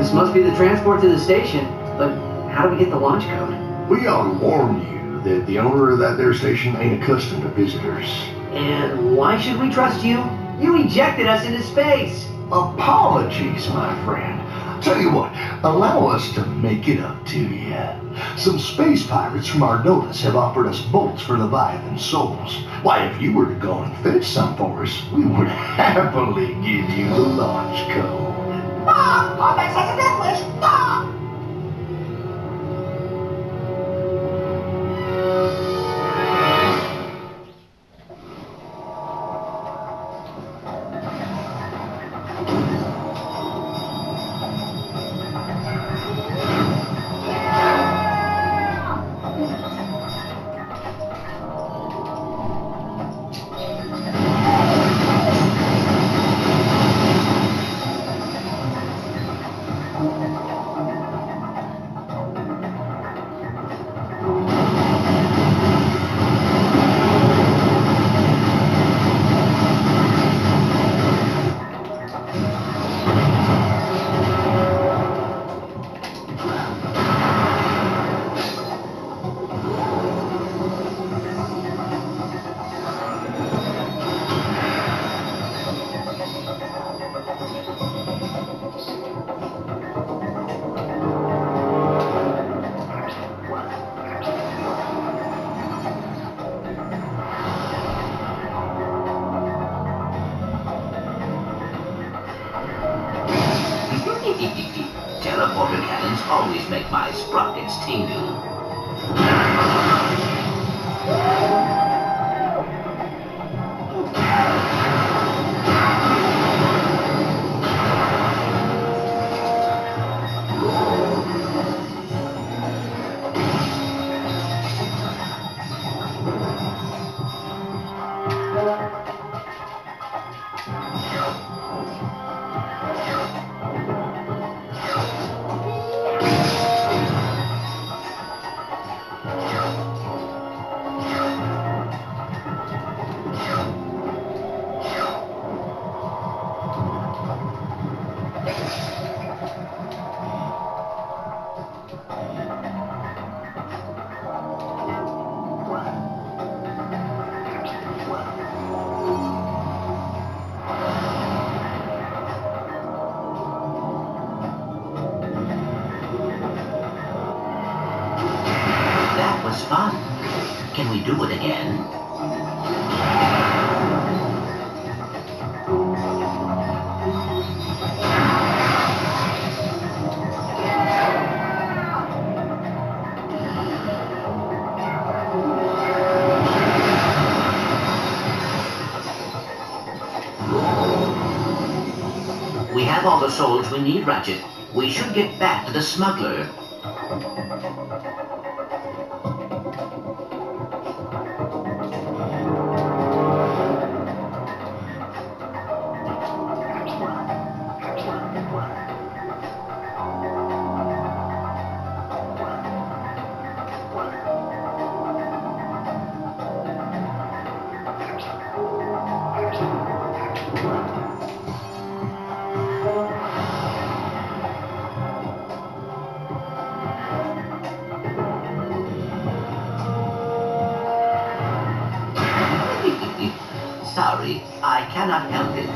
This must be the transport to the station, but how do we get the launch code? We ought to warn you that the owner of that there station ain't accustomed to visitors. And why should we trust you? You ejected us into space! Apologies, my friend. Tell you what, allow us to make it up to you. Some space pirates from Ardonis have offered us bolts for Leviathan souls. Why, if you were to go and fetch some for us, we would happily give you the launch code. Mom, that's such a good wish. Mom! Teleporter cannons always make my sprockets tingle. That was fun. Can we do it again? We have all the souls we need, Ratchet. We should get back to the smuggler. Sorry, I cannot help it.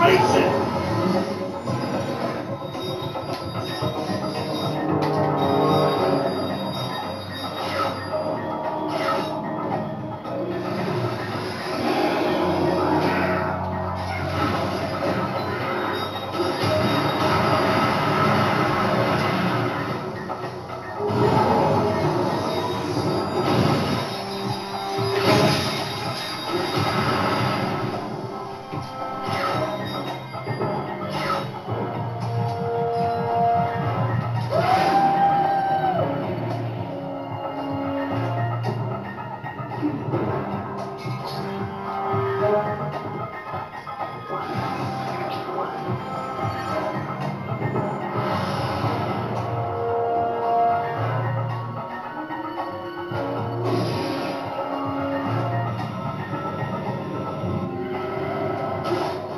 face it!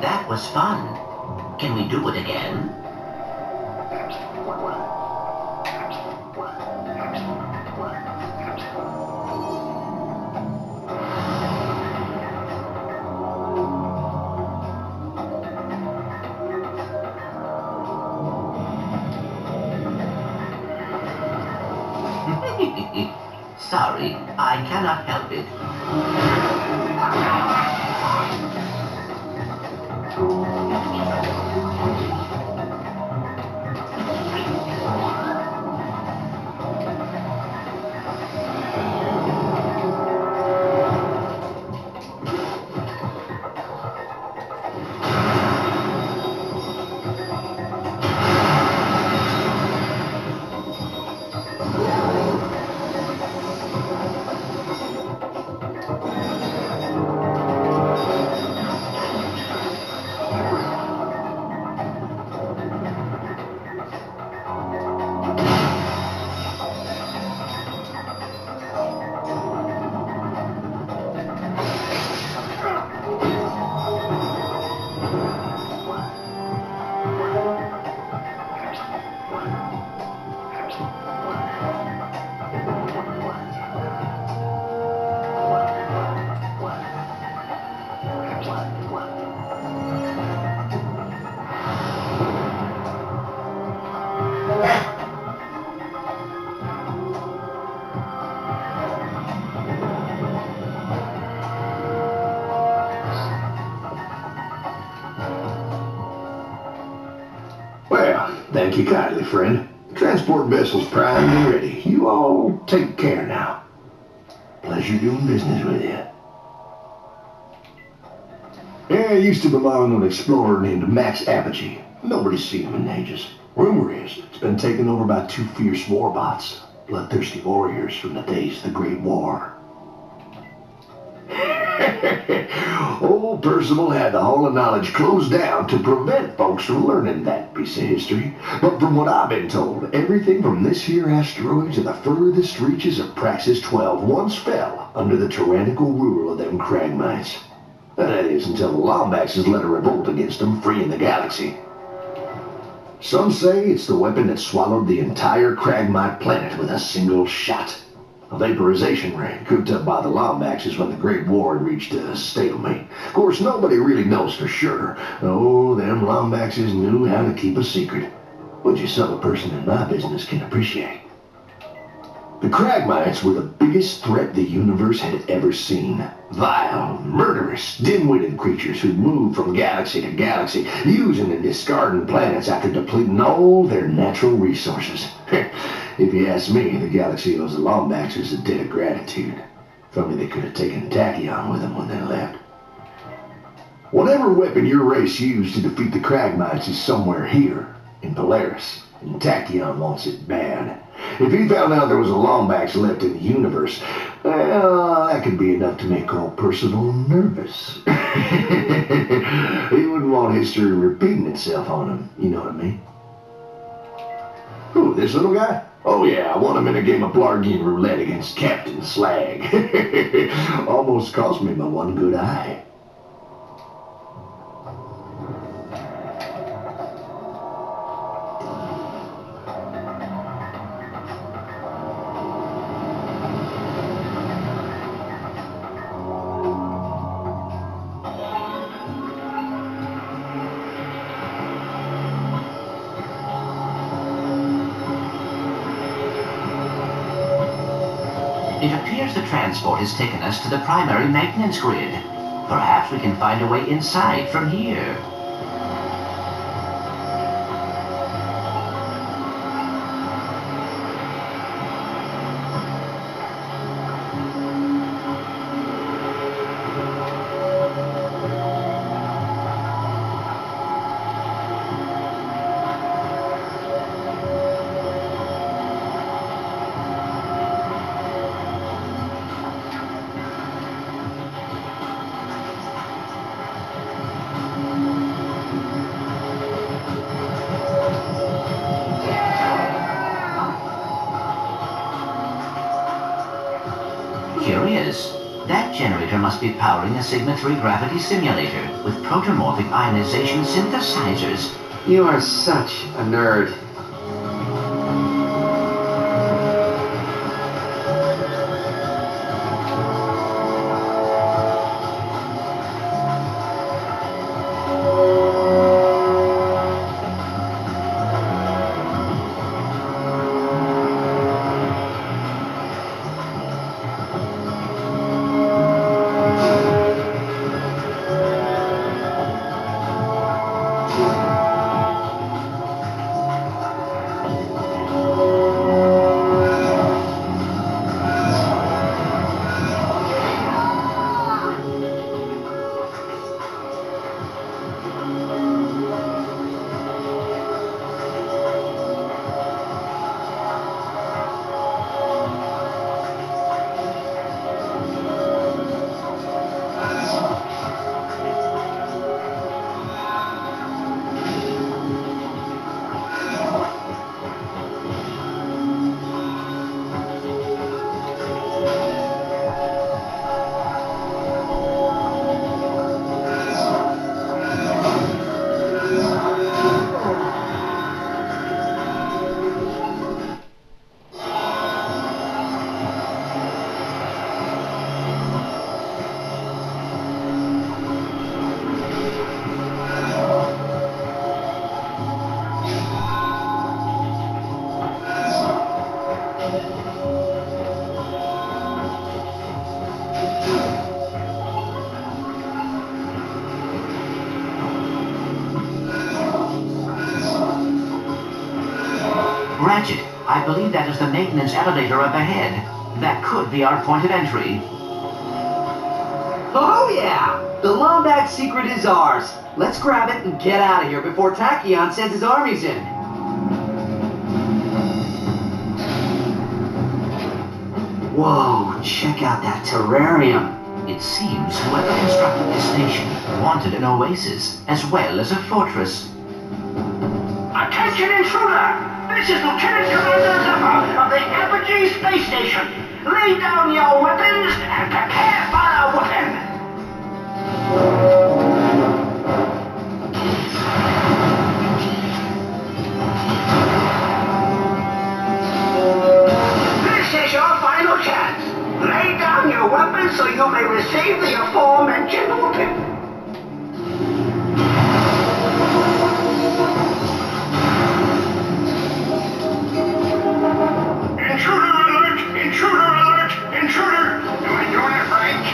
That was fun. Can we do it again? Sorry, I cannot help it. Well, thank you kindly, friend. Transport vessel's primed and ready. You all take care now. Pleasure doing business with you. Yeah, I used to belong to an explorer named Max Apogee. Nobody's seen him in ages. Rumor is it's been taken over by two fierce warbots, bloodthirsty warriors from the days of the Great War. Old Percival had the Hall of Knowledge closed down to prevent folks from learning that piece of history. But from what I've been told, everything from this here asteroid to the furthest reaches of Praxis 12 once fell under the tyrannical rule of them Cragmites. That is, until the Lombaxes led a revolt against them, freeing the galaxy. Some say it's the weapon that swallowed the entire Cragmite planet with a single shot. A vaporization ray cooked up by the Lombaxes when the Great War had reached a stalemate. Of course, nobody really knows for sure. Oh, them Lombaxes knew how to keep a secret, which is some a person in my business can appreciate. The Cragmites were the biggest threat the universe had ever seen. Vile, murderous, dim-witted creatures who moved from galaxy to galaxy, using and discarding planets after depleting all their natural resources. If you ask me, the galaxy owes the Lombaxes a debt of gratitude. If only they could have taken Tachyon with them when they left. Whatever weapon your race used to defeat the Cragmites is somewhere here, in Polaris, and Tachyon wants it bad. If he found out there was a Lombax left in the universe, well, that could be enough to make old Percival nervous. He wouldn't want history repeating itself on him, you know what I mean? Who, this little guy? Oh yeah, I want him in a game of Blargian roulette against Captain Slag. Almost cost me my one good eye. It appears the transport has taken us to the primary maintenance grid. Perhaps we can find a way inside from here. Curious. That generator must be powering a Sigma-3 gravity simulator with protomorphic ionization synthesizers. You are such a nerd. Ratchet, I believe that is the maintenance elevator up ahead. That could be our point of entry. Oh yeah! The Nundac secret is ours. Let's grab it and get out of here before Tachyon sends his armies in. Whoa, check out that terrarium. It seems whoever constructed this station wanted an oasis as well as a fortress. Attention, intruder! This is Lieutenant Commander Zephyr of the Apogee Space Station. Lay down your weapons and prepare for a whooping! This is your final chance. Lay down your weapons so you may receive the aforementioned whooping. Intruder alert! Intruder alert! Intruder! Am I doing it right?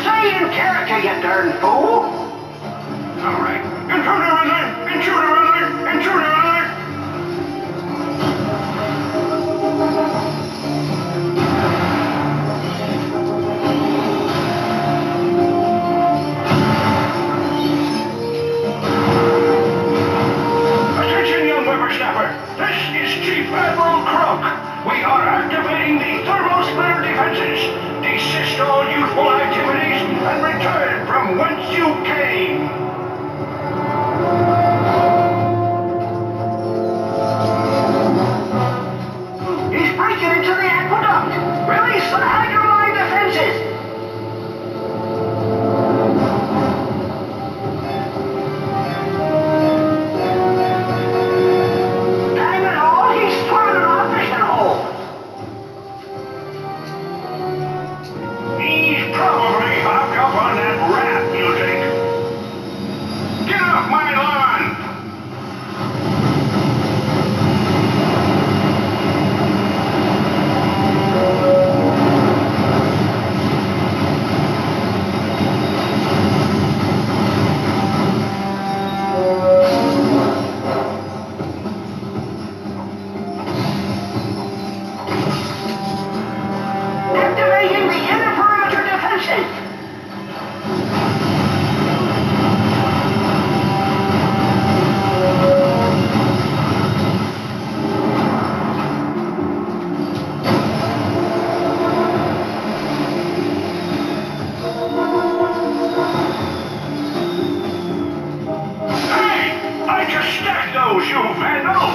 Stay in character, you darn fool! Alright. Intruder alert! Intruder alert! Intruder alert! Attention, young whippersnapper! This is Chief Admiral Crook! We are activating the thermospheric defenses! Desist all youthful activities and return from whence you came! He's breaking into the aqueduct! Release the hydroline defenses! Dang it all, he's swimming in our fishing hole! He's probably hopped up on that rap music. Get off my lawn! use, you vandal!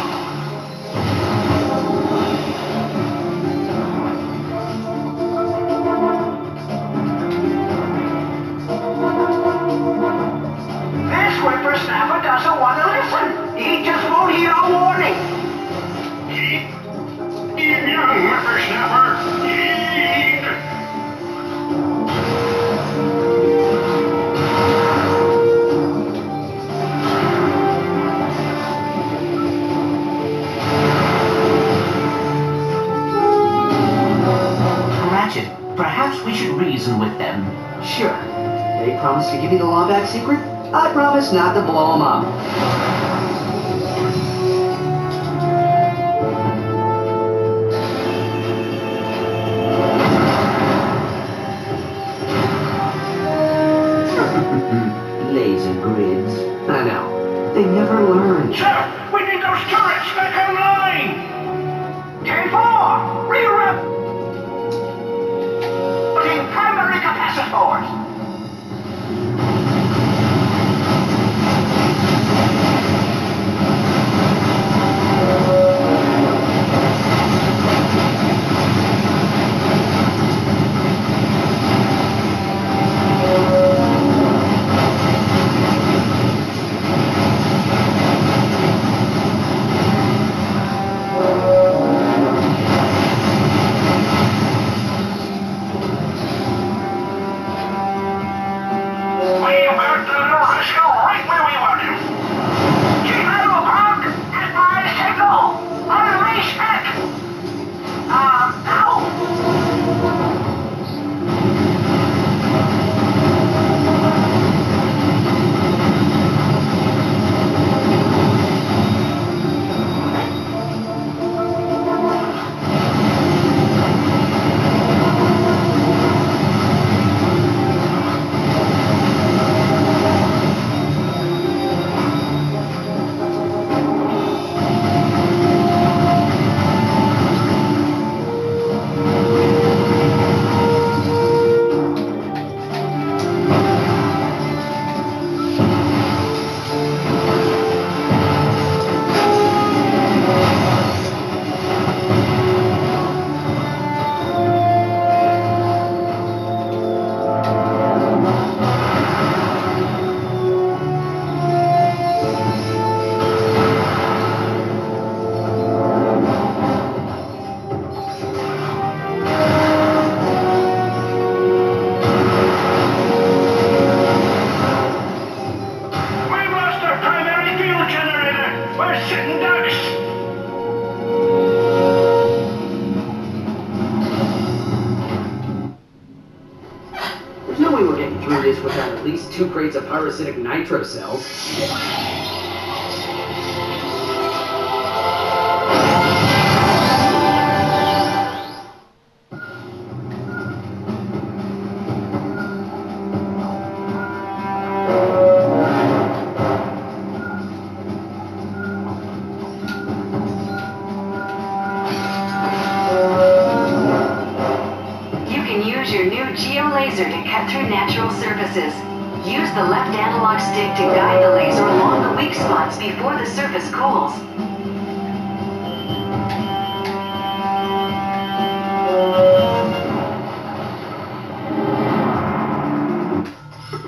This whippersnapper doesn't want to listen. He just won't hear a warning. Young whippersnapper. Ratchet, perhaps we should reason with them. Sure. They promised to give me the Nundac secret. I promise not to blow them up. Laser grids. I know. They never learn. Sir, we need those turrets back online! 10-4! Reroute! Putting primary capacitors! Without at least 2 crates of pyrocytic nitro cells. Laser to cut through natural surfaces. Use the left analog stick to guide the laser along the weak spots before the surface cools.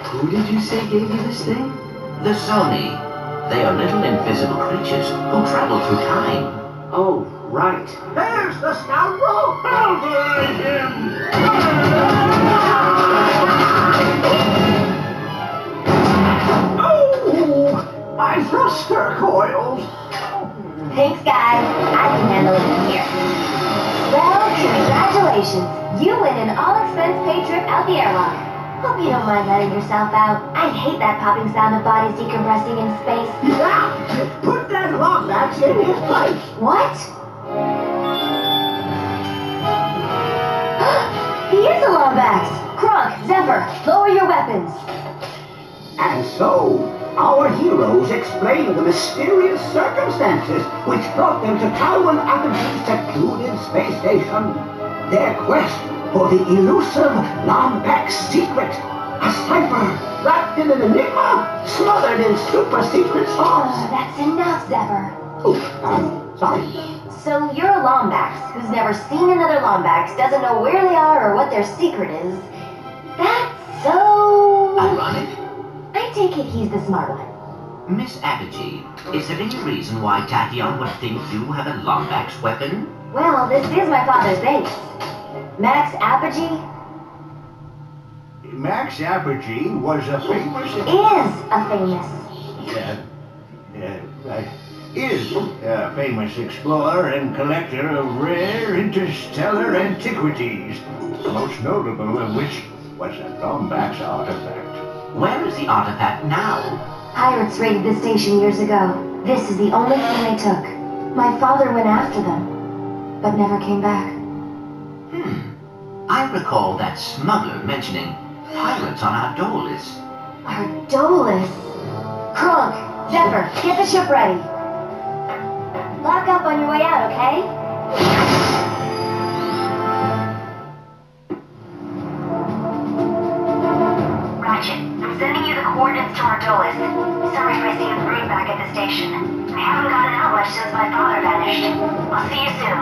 Who did you say gave you this thing? The Sony. They are little invisible creatures who travel through time. Oh, right. There's the scoundrel! Pulverize him! Oh! My thruster coils! Thanks, guys. I can handle it in here. Well, congratulations. You win an all-expense-paid trip out the airlock. Hope you don't mind letting yourself out. I hate that popping sound of bodies decompressing in space. Yeah! Put that Nundac in his place! What? He is the Nundac! Cronk, Zephyr, lower your weapons. And so, our heroes explain the mysterious circumstances which brought them to Talwyn Apogee's secluded space station. Their quest for the elusive Nundac secret, a cipher Wrapped in an enigma? Smothered in super secret sauce? Oh, that's enough, Zephyr. Oh, sorry. So you're a Lombax who's never seen another Lombax, doesn't know where they are or what their secret is. That's so... Ironic? I take it he's the smart one. Miss Apogee, is there any reason why Tachyon would think you have a Lombax weapon? Well, this is my father's base. Max Apogee Max Apogee was a famous... is a famous. Is a famous explorer and collector of rare interstellar antiquities, most notable of which was a Lombax artifact. Where is the artifact now? Pirates raided this station years ago. This is the only thing they took. My father went after them, but never came back. I recall that smuggler mentioning pirates on our door list. Our Dolus. Kronk, Zephyr, get the ship ready. Lock up on your way out, okay? Ratchet, I'm sending you the coordinates to Ardolus. Sorry if I seem rude back at the station. I haven't gotten out much since my father vanished. I'll see you soon.